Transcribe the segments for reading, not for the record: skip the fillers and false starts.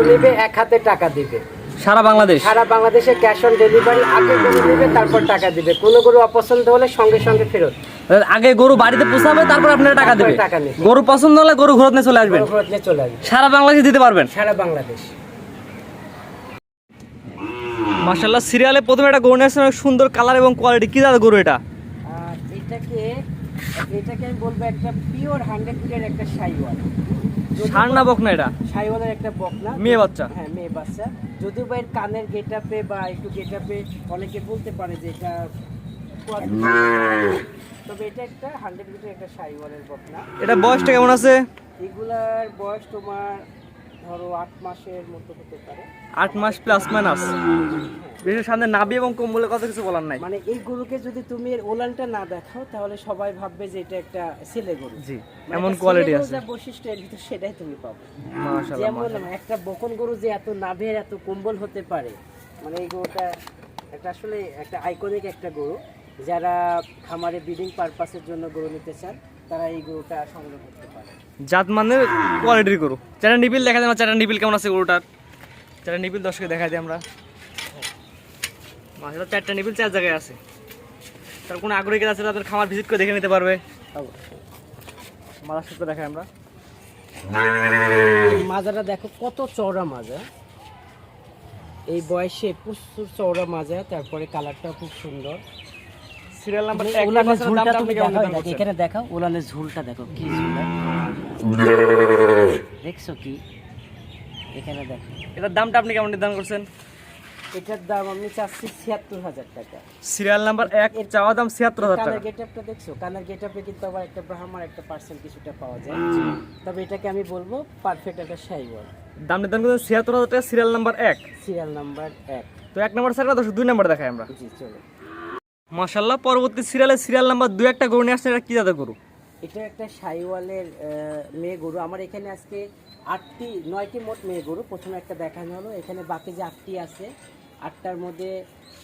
নেবে এক হাতে টাকা দিবে। সারা বাংলাদেশ? সারা বাংলাদেশে ক্যাশ অন ডেলিভারি। আগে গরু নেবে তারপর টাকা দিবে। কোনো গরু অপছন্দ হলে সঙ্গে সঙ্গে ফেরত। আগে গরু বাড়িতে পোষাবে তারপর আপনারা টাকা দিবেন? টাকা নেবে। গরু পছন্দ হলে গরু ঘুরত নিয়ে চলে আসবেন? ফেরত নিয়ে চলে আসবে। সারা বাংলাদেশে দিতে পারবেন? সারা বাংলাদেশ। মাশাআল্লাহ, সিরিয়ালে প্রথমে একটা গরু নিয়ে আসছেন, অনেক সুন্দর কালার এবং কোয়ালিটি। কি জাতের গরু এটা? এটাকে আমি বলবো একটা পিওর 100% একটা শাইওয়াল। ষাঁড় না বকনা এটা? শাইওয়ালের একটা বকনা, মেয়ে বাচ্চা। হ্যাঁ মেয়ে বাচ্চা। যদিও বা এর কানের গেটআপে বা একটু গেটআপে অনেকে বলতে পারে যে এটা, তবে এটা একটা 100% একটা শাইওয়ালের বকনা। এটা বয়সটা কেমন আছে? এগুলার বয়স তোমার ধরো 8 মাসের মতো হতে পারে। 8 মাস প্লাস মাইনাস। বিশেষ সামনে নাভি এবং কম্বলের কথা কিছু বলার নাই। মানে এই গরুকে যদি তুমি এর ওলানটা না দেখাও তাহলে সবাই ভাববে যে এটা একটা ছেলে গরু। জি, মানে এমন একটা কোয়ালিটি ছেলে গরু আছে। যা বৈশিষ্ট্য এর ভিতর সেটাই তুমি পাবে। মাশাআল্লাহ, যেমন মাশাআল্লাহ। একটা বকন গরু যে এত নাভের এত কম্বল হতে পারে, মানে এই গরুটা একটা আসলে একটা আইকনিক একটা গরু। যারা খামারে ব্রিডিং পারপাসের জন্য গরু নিতে চান তারা এই গরুটা সংগ্রহ করতে পারে। জাত মানে কোয়ালিটির গরু। চারটা নিপিল দেখা যায় না? চারটা নিপিল কেমন আছে গরুটার? চারটা নিপিল দর্শকে দেখা দিই আমরা। মাশাআল্লাহ, চারটা নিপিল 4 জায়গায় আছে। তার কোনো আগ্রহী কেউ আছে তাদের খামার ভিজিট করে দেখে নিতে পারবে। অবশ্যই। মালার সাথে দেখাই আমরা। এই মাজাটা দেখো কত চওড়া মাজা। এই বয়সে প্রচুর চওড়া মাজা, তারপরে কালারটাও খুব সুন্দর। সিরিয়াল নাম্বার ওলানের ঝুলটা তুমি দেখাও, এখানে দেখাও ওলানের ঝুলটা দেখো কি ঝুল, দেখছো কি? এখানে দেখো। এটার দামটা আপনি কেমন নির্ধারণ করছেন? এটার দাম আমি চাচ্ছি ৭৬,০০০ টাকা। সিরিয়াল নাম্বার 1, চাওয়া দাম ৭৬,০০০ টাকা। কানের গেটআপটা দেখছো? কানের গেটআপে কিন্তু আবার একটা ব্রাহ্মার একটা পার্সেন্ট কিছুটা পাওয়া যায়। তবে এটাকে আমি বলবো পারফেক্ট একটা শাইওয়াল। দাম নির্ধারণ করছেন ৭৬,০০০ টাকা, সিরিয়াল নাম্বার 1। Serial number 1। তো 1 নাম্বার স্যার, দর্শক 2 নাম্বার দেখাই আমরা। জি চলো। মাশাআল্লাহ, পরবর্তী সিরিয়ালে সিরিয়াল নাম্বার 2 একটা গরু নিয়ে আসছেন। এটা কি জাতের গরু? এটা একটা শাইওয়ালের মেয়ে গরু। আমার এখানে আজকে 9টি মোট মেয়ে গরু প্রথমে একটা দেখানো হলো। এখানে বাকি যে 8টি আছে, 8টার মধ্যে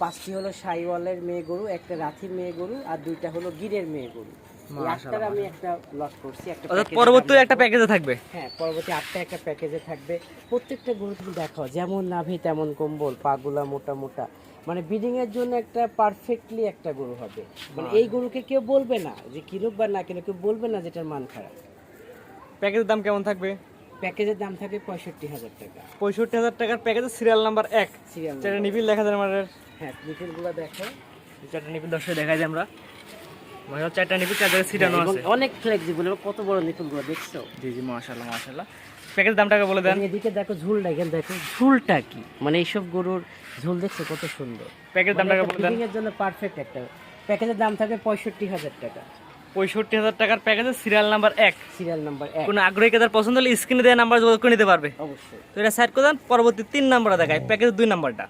5টি হলো শাইওয়ালের মেয়ে গরু, একটা রাথি মেয়ে গরু, আর 2টা হলো গিরের মেয়ে গরু। এই 8টার আমি একটা লট করছি। একটা পরবর্তী একটা প্যাকেজে থাকবে। হ্যাঁ, পরবর্তী 8টা একটা প্যাকেজে থাকবে। প্রত্যেকটা গরু তুমি দেখো যেমন নাভি তেমন কম্বল, পাগুলা মোটা মোটা, মানে ব্রিডিং এর জন্য একটা পারফেক্টলি একটা গরু হবে। মানে এই গরুকে কেউ বলবে না যে কিনুক বা না কিনুক, কেউ বলবে না যেটার মান খারাপ। প্যাকেজের দাম কেমন থাকবে? প্যাকেজের দাম থাকে 65,000 টাকা। 65,000 টাকার প্যাকেজে সিরিয়াল নাম্বার 1। সিরিয়াল চারটা নিপিল দেখা যায় আমাদের। হ্যাঁ, নিপিলগুলো দেখো। চারটা নিপিল দর্শক দেখাই যায় আমরা। মাশাআল্লাহ, চারটা নিপিল 4 জায়গায় ছিটানো আছে। অনেক ফ্লেক্সিবল, কত বড় নিপিলগুলো দেখছো? জি জি, মাশাআল্লাহ, মাশাআল্লাহ। প্যাকেজের দামটাকে বলে দেন। এদিকে দেখো ঝুলটা, এখানে দেখো ঝুলটা কি, মানে এইসব গরুর ঝুল দেখছো কত সুন্দর। প্যাকেজের দামটাকে বলে দেন। ব্রিডিং এর জন্য পারফেক্ট একটা। প্যাকেজের দাম থাকে 65,000 টাকা। 65,000 টাকার প্যাকেজে সিরিয়াল নাম্বার 1। Serial number 1। কোনো আগ্রহী কেদার পছন্দ হলে স্ক্রিনে দেওয়া নাম্বার যোগাযোগ করে নিতে পারবে। অবশ্যই। তো এটা সাইড করে দেন। পরবর্তী 3 নাম্বারে দেখায়, প্যাকেজের 2 নাম্বারটা।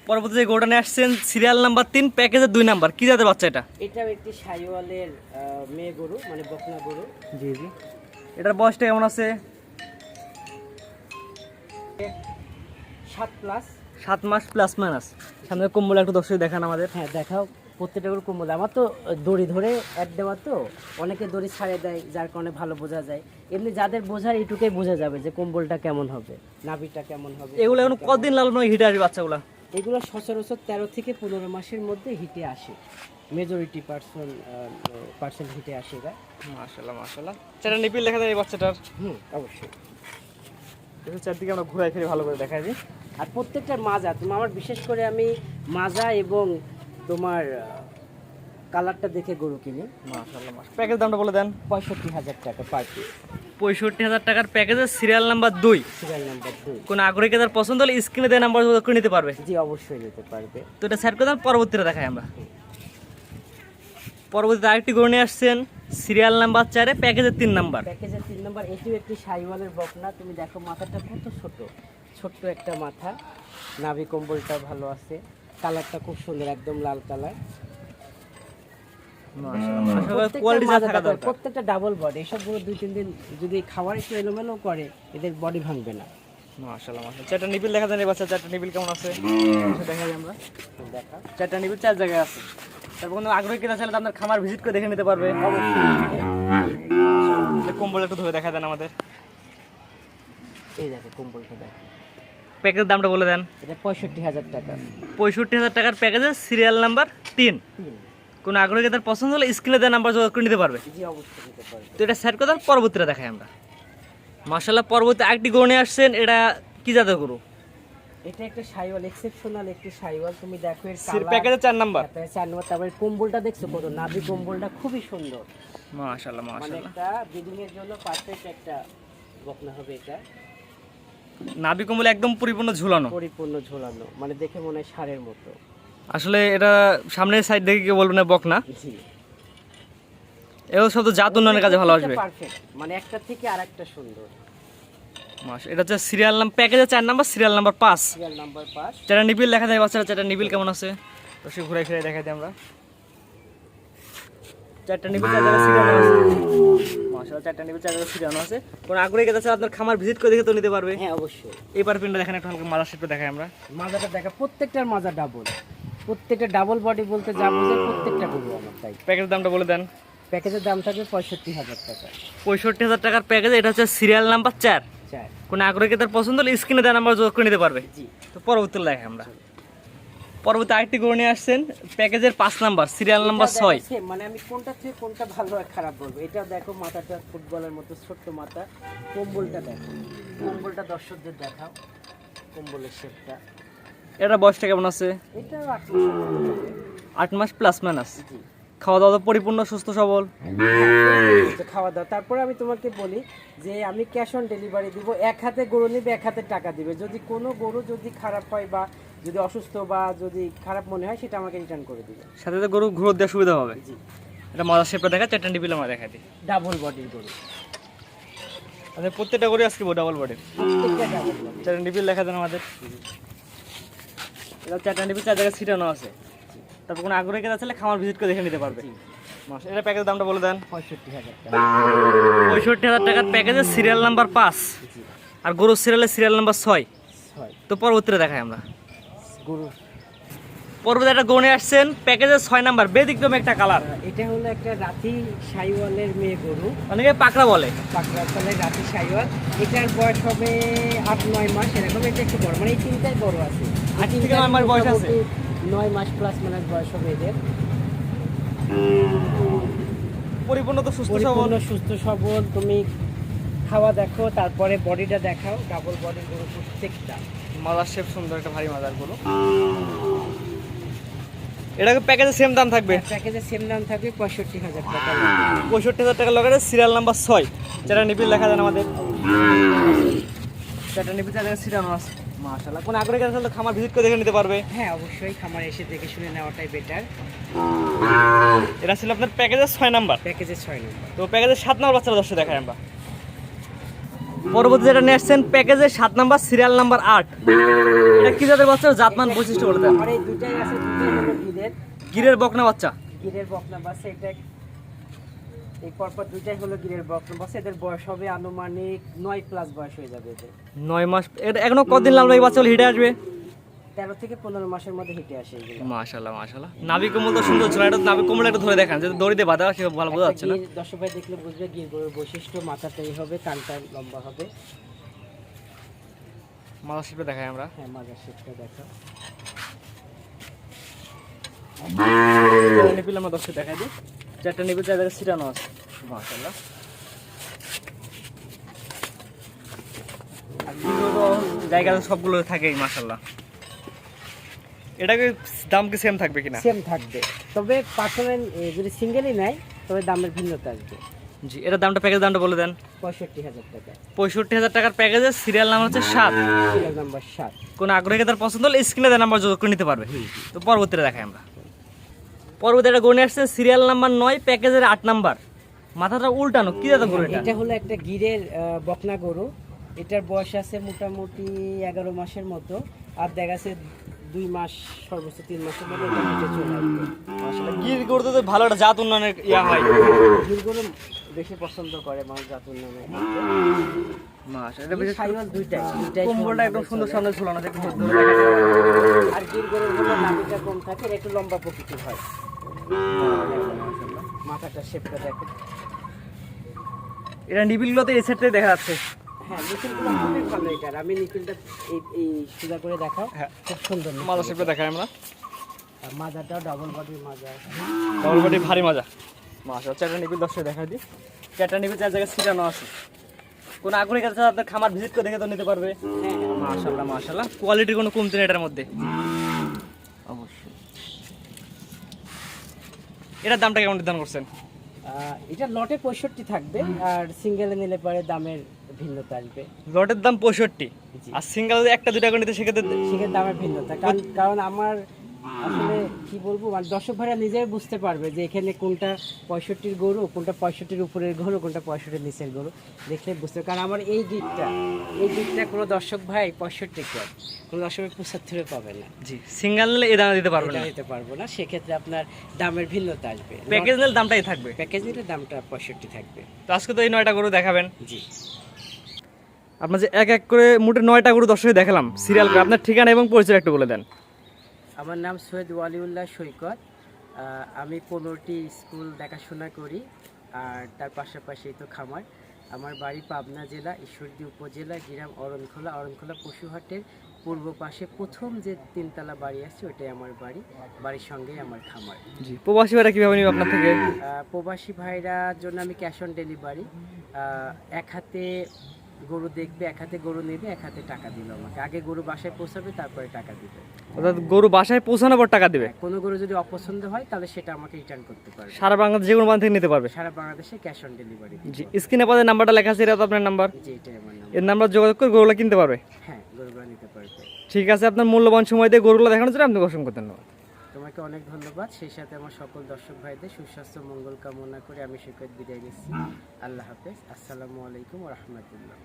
পরবর্তী যে গরুটা নিয়ে আসছেন সিরিয়াল নাম্বার 3, প্যাকেজের 2 নাম্বার। কি জাতের বাচ্চা এটা? এটাও একটি শাইওয়ালের মেয়ে গরু, মানে বকনা গরু। জি জি। এটার বয়সটা কেমন আছে? 7 প্লাস। 7 মাস প্লাস মাইনাস। সামনে কম্বল একটু দর্শক দেখান আমাদের। হ্যাঁ দেখাও। প্রত্যেকটা গরু কম্বল। আমার তো দড়ি ধরে অ্যাড দেওয়া, তো অনেকে দড়ি ছাড়ে দেয় যার কারণে ভালো বোঝা যায়। এমনি যাদের বোঝার এইটুকুই বোঝা যাবে যে কম্বলটা কেমন হবে, নাভিটা কেমন হবে। এগুলো এখন কতদিন লালন হিটে আসবে বাচ্চাগুলো? এগুলো সচরাচর 13 থেকে 15 মাসের মধ্যে হিটে আসে। মেজরিটি পার্সেন্ট হিটে আসে এরা। মাশাআল্লাহ, মাশাআল্লাহ। চারটা নিপিল দেখা যায় এই বাচ্চাটার। অবশ্যই। দেখুন চারদিকে আমরা ঘুরাই ফিরে ভালো করে দেখাই দিই। আর প্রত্যেকটার মাজা, তোমার আমার বিশেষ করে আমি মাজা এবং তোমার কালারটা দেখে গরু কিনি। মাশাআল্লাহ, মাশাআল্লাহ। প্যাকেজ দামটা বলে দেন। 65,000 টাকা পার পিস। 65,000 টাকার প্যাকেজে সিরিয়াল নাম্বার 2। Serial number 2। কোন আগ্রহী কেদার পছন্দ হলে স্ক্রিনে দেওয়া নাম্বার যোগাযোগ করে নিতে পারবে। জি অবশ্যই নিতে পারবে। তো এটা সাইড করে দেন। পরবর্তীটা দেখাই আমরা। পরবর্তীতে আরেকটি গরু নিয়ে আসছেন সিরিয়াল নাম্বার 4, প্যাকেজের 3 নাম্বার। প্যাকেজের 3 নাম্বার। এটিও একটি শাইওয়ালের বকনা। তুমি দেখো মাথাটা কত ছোট, ছোট্ট একটা মাথা। নাভি কম্বলটা ভালো আছে, কালারটা খুব সুন্দর, একদম লাল কালার। প্রত্যেকটা ডাবল বডি। এসব গরু 2-3 দিন যদি খাবার একটু এলোমেলো করে এদের বডি ভাঙবে না। মাশাআল্লাহ, মাশাআল্লাহ। চারটা নিপিল দেখা যায় এই বাচ্চা। চারটা নিপিল কেমন আছে দেখাই আমরা। দেখা। চারটা নিপিল 4 জায়গায় আছে। তারপর কোনো আগ্রহী কিনা চাইলে আপনার খামার ভিজিট করে দেখে নিতে পারবে। অবশ্যই। কম্বল একটু ধরে দেখা দেন আমাদের। এই দেখো কম্বলটা দেখো, প্যাকেজের দামটা বলে দেন। এটা 65,000 টাকা। 65,000 টাকার প্যাকেজে সিরিয়াল নাম্বার 3। কোনো আগ্রহী তার পছন্দ হলে স্ক্রিনে দেওয়া নাম্বার যোগাযোগ করে নিতে পারবে। জি অবশ্যই নিতে পারবে। তো এটা সেট করে দেন, পরবর্তীটা দেখাই আমরা। মাশাআল্লাহ, পরবর্তী আরেকটি গরু নিয়ে আসছেন, এটা কি জাতের গরু? এটা একটা শাইওয়াল, এক্সেপশনাল একটি শাইওয়াল। তুমি দেখো এর প্যাকেজে 4 নাম্বার। 4 নম্বর। তারপরে কম্বলটা দেখছো কত, নাভি কম্বলটা খুবই সুন্দর। মাশাআল্লাহ মানে মাশাআল্লাহ, একটা ব্রিডিং এর জন্য পারফেক্ট একটা বকনা হবে এটা। নাভি কম্বল একদম পরিপূর্ণ ঝুলানো, পরিপূর্ণ ঝোলানো, মানে দেখে মনে হয় ষাঁড়ের মতো। আসলে এটা সামনের সাইড দেখে কেউ বলবে না বকনা। জি, এও সব তো জাত উন্নয়নের কাজে ভালো আসবে। পারফেক্ট, মানে একটা থেকে আরেকটা সুন্দর। এটা হচ্ছে সিরিয়াল নাম্বার, প্যাকেজে 4 number, serial number 5। Serial number 5। চারটা নিবিল দেখা যায় বাচ্চারা, চারটা নিবিল কেমন আছে তো সে ঘুরে ফিরে দেখাই দিই আমরা। চারটা নিবিল, চার জায়গায় সিরিয়াল আছে মাশাআল্লাহ, চারটা নিবিল, চার জায়গায় সিরিয়াল আছে। কোন আগ্রহী কেউ আছে আপনার খামার ভিজিট করে দেখে তো নিতে পারবে। হ্যাঁ অবশ্যই। এইবার পিনটা দেখেন, একটা হালকা মাজার শেপটা দেখাই আমরা। মাজাটা দেখা, প্রত্যেকটার মাজা ডাবল, প্রত্যেকটা ডাবল বডি বলতে যা বোঝায় প্রত্যেকটা গরু আমার তাই। প্যাকেজের দামটা বলে দেন। প্যাকেজের দাম থাকবে 65,000 টাকা। 65,000 টাকার প্যাকেজ, এটা হচ্ছে সিরিয়াল নাম্বার 4। কোন আগ্রহী তার পছন্দ হলে স্ক্রিনে দেওয়া নাম্বার যোগ করে নিতে পারবে। জি। তো পরবর্তী দেখে আমরা। পরবর্তী আরেকটি গরু নিয়ে আসছেন, প্যাকেজের 5 নাম্বার, সিরিয়াল নাম্বার 6। মানে আমি কোনটা থেকে কোনটা ভালো আর খারাপ বলবো। এটা দেখো মাথাটা ফুটবলের মতো ছোট্ট মাথা। কম্বলটা দেখো, কম্বলটা দর্শকদের দেখাও, কম্বলের শেপটা। এটা বয়সটা কেমন আছে? এটা 8 মাসের মতো হবে। 8 মাস প্লাস মাইনাস। জি। খাওয়া দাওয়া তো পরিপূর্ণ সুস্থ সবল। খাওয়া দাওয়া। তারপরে আমি তোমাকে বলি যে আমি ক্যাশ অন ডেলিভারি দিব। এক হাতে গরু নিবে, এক হাতে টাকা দিবে। যদি কোনো গরু যদি খারাপ হয় বা যদি অসুস্থ বা যদি খারাপ মনে হয়, সেটা আমাকে রিটার্ন করে দিবে। সাথে তো গরু ঘুরোর দেওয়ার সুবিধা হবে। জি। এটা মজার শেপটা দেখা, চারটা নিবিল আমরা দেখা দিই। ডাবল বডির গরু, আচ্ছা প্রত্যেকটা গরু আজকে ডাবল বডির। প্রত্যেকটা ডাবল বডি। চারটা নিবিল দেখা দেন আমাদের। এটা চারটা নিবিল, চার জায়গায় ছিটানো আছে। তারপর কোনো আগ্রহী কেউ আছে খামার ভিজিট করে দেখে নিতে পারবে। মাশাআল্লাহ, এটা প্যাকেজের দামটা বলে দেন। 65,000 টাকা। 65,000 টাকার প্যাকেজে সিরিয়াল নাম্বার 5 জি। আর গরু সিরিয়ালের সিরিয়াল নাম্বার 6। 6 তো পরবর্তীতে দেখাই আমরা। গরু। পরবর্তী একটা গরু নিয়ে আসছেন, প্যাকেজের 6 নাম্বার, ব্যতিক্রম একটা কালার। এটা হলো একটা রাতি শাইওয়ালের মেয়ে গরু, অনেকে পাকড়া বলে। পাকড়াতলের রাতি শাইওয়াল। এটার বয়স হবে 8-9 মাস এরকম। এটা একটু বড়, মানে এই তিনটাই বড় আছে। 8 থেকে 9 মাস বয়স আছে। 9 মাস প্লাস মানে বয়স হবে এদের। পরিপূর্ণ তো সুস্থ সবল। পরিপূর্ণ সুস্থ সবল। তুমি খাওয়া দেখো, তারপরে বডিটা দেখাও। ডাবল বডির গরু প্রত্যেকটা। মাজার শেপ সুন্দর, একটা ভারী মাজার গরু। এটাকে প্যাকেজে সেম দাম থাকবে। প্যাকেজের সেম দাম থাকবে 65,000 টাকা। 65,000 টাকা লগারে সিরিয়াল নাম্বার 6। যেটা নিবিল লেখা দেন আমাদের। যেটা নিবিল চার্জার সিরিয়াল আছে। মাশাআল্লাহ, কোন আগ্রহী কেউ আছে খামার ভিজিট করে দেখে নিতে পারবে। হ্যাঁ অবশ্যই, খামার এসে দেখে শুনে নেওয়াটাই বেটার। এটা ছিল আপনার প্যাকেজের 6 নাম্বার। প্যাকেজের 6 নম্বর। তো প্যাকেজের 7 নাম্বার বাচ্চারা দর্শক দেখাই আমরা। পরবর্তী যেটা নিয়ে আসছেন, প্যাকেজের 7 নাম্বার, সিরিয়াল নাম্বার 8। এটা কি জাতের বাচ্চা, জাতমান বৈশিষ্ট্য বলে দেন। আমার এই দুটাই আছে, দুটাই হলো গিরের। গিরের বকনা বাচ্চা। গিরের বকনা বাচ্চা। এটা এই পরপর দুটাই হলো গিরের বকনা বাচ্চা। এদের বয়স হবে আনুমানিক 9 প্লাস বয়স হয়ে যাবে এদের। 9 মাস। এটা এখনো কতদিন লাগবে এই বাচ্চা হিটে আসবে? 13 থেকে 15 মাসের মধ্যে হিটে আসে এগুলো। মাশাআল্লাহ মাশাআল্লাহ, নাভি কমল তো সুন্দর ছিল। এটা নাভি কমল একটু ধরে দেখান, যদি দড়িতে বাঁধা সে ভালো বোঝা যাচ্ছে না। দর্শক ভাই দেখলে বুঝবে গির গরুর বৈশিষ্ট্য। মাথাটাই হবে, কানটা লম্বা হবে। মাজার শেপে দেখাই আমরা। হ্যাঁ মাজার শেপটা দেখো। নিপিল আমরা দর্শক দেখাই দিই। চারটা নিপিল, চার জায়গায় ছিটানো আছে। মাশাআল্লাহ, আর জায়গা সবগুলো থাকেই মাশাআল্লাহ। এটাকে দাম কি সেম থাকবে কিনা? সেম থাকবে, তবে পার্সোনাল যদি সিঙ্গেলই নেয় তবে দামের ভিন্নতা আসবে। জি, এটার দামটা, প্যাকেজ দামটা বলে দেন। 65,000 টাকা। 65,000 টাকার প্যাকেজের সিরিয়াল নাম্বার হচ্ছে 7। Serial number 7। কোন আগ্রহী তার পছন্দ হলে স্ক্রিনে দেওয়া নাম্বার যোগ করে নিতে পারবে। তো পরবর্তীতে দেখাই আমরা। পরবর্তী একটা গরু আসছে, সিরিয়াল নাম্বার 9, প্যাকেজের 8 নাম্বার। মাথাটা উল্টানো, কি জাতের গরু এটা? এটা হলো একটা গিরের বকনা গরু। এটার বয়স আছে মোটামুটি 11 মাসের মতো। আর দেখা যাচ্ছে 2 মাস, সর্বোচ্চ 3 মাসের মধ্যে এটা হিটে চলে আসবে। আসলে গির গরু তো ভালো একটা জাত উন্নয়নের ইয়া হয়। গির গরু বেশি পছন্দ করে মানুষ জাত উন্নয়নে। মাশাআল্লাহ, এটা বেশ শাইওয়াল দুইটাই কম্বলটা একদম সুন্দর সামনে ঝুলানো, দেখুন। আর গির গরুর হলো নাভিটা কম থাকে, এর একটু লম্বা প্রকৃতির হয়। মাথাটা শেপটা দেখো। এটা নিবিলগুলোতে এই সেটটাই দেখা যাচ্ছে। হ্যাঁ নিপিলগুলো খুবই ভালো এটার। আমি নিপিলটা এই সোজা করে দেখাও, হ্যাঁ। খুব সুন্দর নিপিল। মাজা শেপে দেখাই আমরা। আর মাজাটাও ডাবল বডির মাজা। ডবল বডি ভারী মাজা। মাশাআল্লাহ, চারটা নিপিল দর্শক দেখা দিই। চারটা নিপিল চার জায়গায় ছিটানো আছে। কোনো আগ্রহী কাছে আপনার খামার ভিজিট করে দেখে তো নিতে পারবে। হ্যাঁ মাশাআল্লাহ মাশাআল্লাহ, কোয়ালিটির কোনো কমতি নেই এটার মধ্যে। অবশ্যই। এটার দামটা কেমন নির্ধারণ করছেন? এটা লটে 65 থাকবে, আর সিঙ্গেলে নিলে পরে দামের ভিন্নতা আসবে। লটের দাম 65, জি। আর সিঙ্গেল যদি একটা দুইটা করে নিতে সেক্ষেত্রে সেক্ষেত্রে দামের ভিন্নতা, কারণ আমার আসলে কি বলবো, মানে দর্শক ভাইরা নিজেই বুঝতে পারবে যে এখানে কোনটা 65-র গরু, কোনটা 65-র উপরের গরু, কোনটা 65-র নিচের গরু, দেখলে বুঝতে পারবে। কারণ আমার এই গিটটা কোনো দর্শক ভাই 65 করে, কোনো দর্শক ভাই 75 পাবে না। জি, সিঙ্গেল নিলে এই দামে দিতে পারবেন এটা না। দিতে পারবো না, সেক্ষেত্রে আপনার দামের ভিন্নতা আসবে। প্যাকেজ নিলে দামটাই থাকবে। প্যাকেজ নিলে দামটা 65 থাকবে। তো আজকে তো এই 9টা গরু দেখাবেন। জি। আপনার যে এক এক করে মোটে 9টা গরু দর্শকে দেখালাম সিরিয়াল করে, আপনার ঠিকানা এবং পরিচয় একটু বলে দেন। আমার নাম সৈয়দ ওয়ালিউল্লাহ সৈকত। আমি 15টি স্কুল দেখাশোনা করি, আর তার পাশাপাশি তো খামার। আমার বাড়ি পাবনা জেলা ঈশ্বরদী উপজেলা, গ্রাম অরণখোলা পশুহাটের পূর্ব পাশে প্রথম যে 3তলা বাড়ি আছে ওটাই আমার বাড়ি। বাড়ির সঙ্গেই আমার খামার। জি, প্রবাসী ভাইরা কিভাবে নিবে আপনার থেকে? প্রবাসী ভাইরার জন্য আমি ক্যাশ অন ডেলিভারি, এক হাতে গরু দেখবে, এক হাতে গরু নেবে, এক হাতে টাকা দিল আমাকে। আগে গরু বাসায় পৌঁছাবে, তারপরে টাকা দিবে। অর্থাৎ গরু বাসায় পৌঁছানোর পর টাকা দিবে। কোনো গরু যদি অপছন্দ হয় তাহলে সেটা আমাকে রিটার্ন করতে পারবে। সারা বাংলাদেশ যে কোনো বান থেকে নিতে পারবে। সারা বাংলাদেশে ক্যাশ অন ডেলিভারি। জি, স্ক্রিনে আপনাদের নাম্বারটা লেখা আছে, এটা তো আপনার নাম্বার। জি, এটাই আমার নাম। এর নাম্বার যোগাযোগ করে গরুগুলো কিনতে পারবে। হ্যাঁ, গরুগুলো নিতে পারবে। ঠিক আছে, আপনার মূল্যবান সময় দিয়ে গরুগুলো দেখানোর জন্য আপনাকে অসংখ্য ধন্যবাদ। তোমাকে অনেক ধন্যবাদ। সেই সাথে আমার সকল দর্শক ভাইদের সুস্বাস্থ্য মঙ্গল কামনা করে আমি সৈকত বিদায় নিচ্ছি। আল্লাহ হাফেজ। আসসালামু আলাইকুম ওয়া রাহমাতুল্লাহ।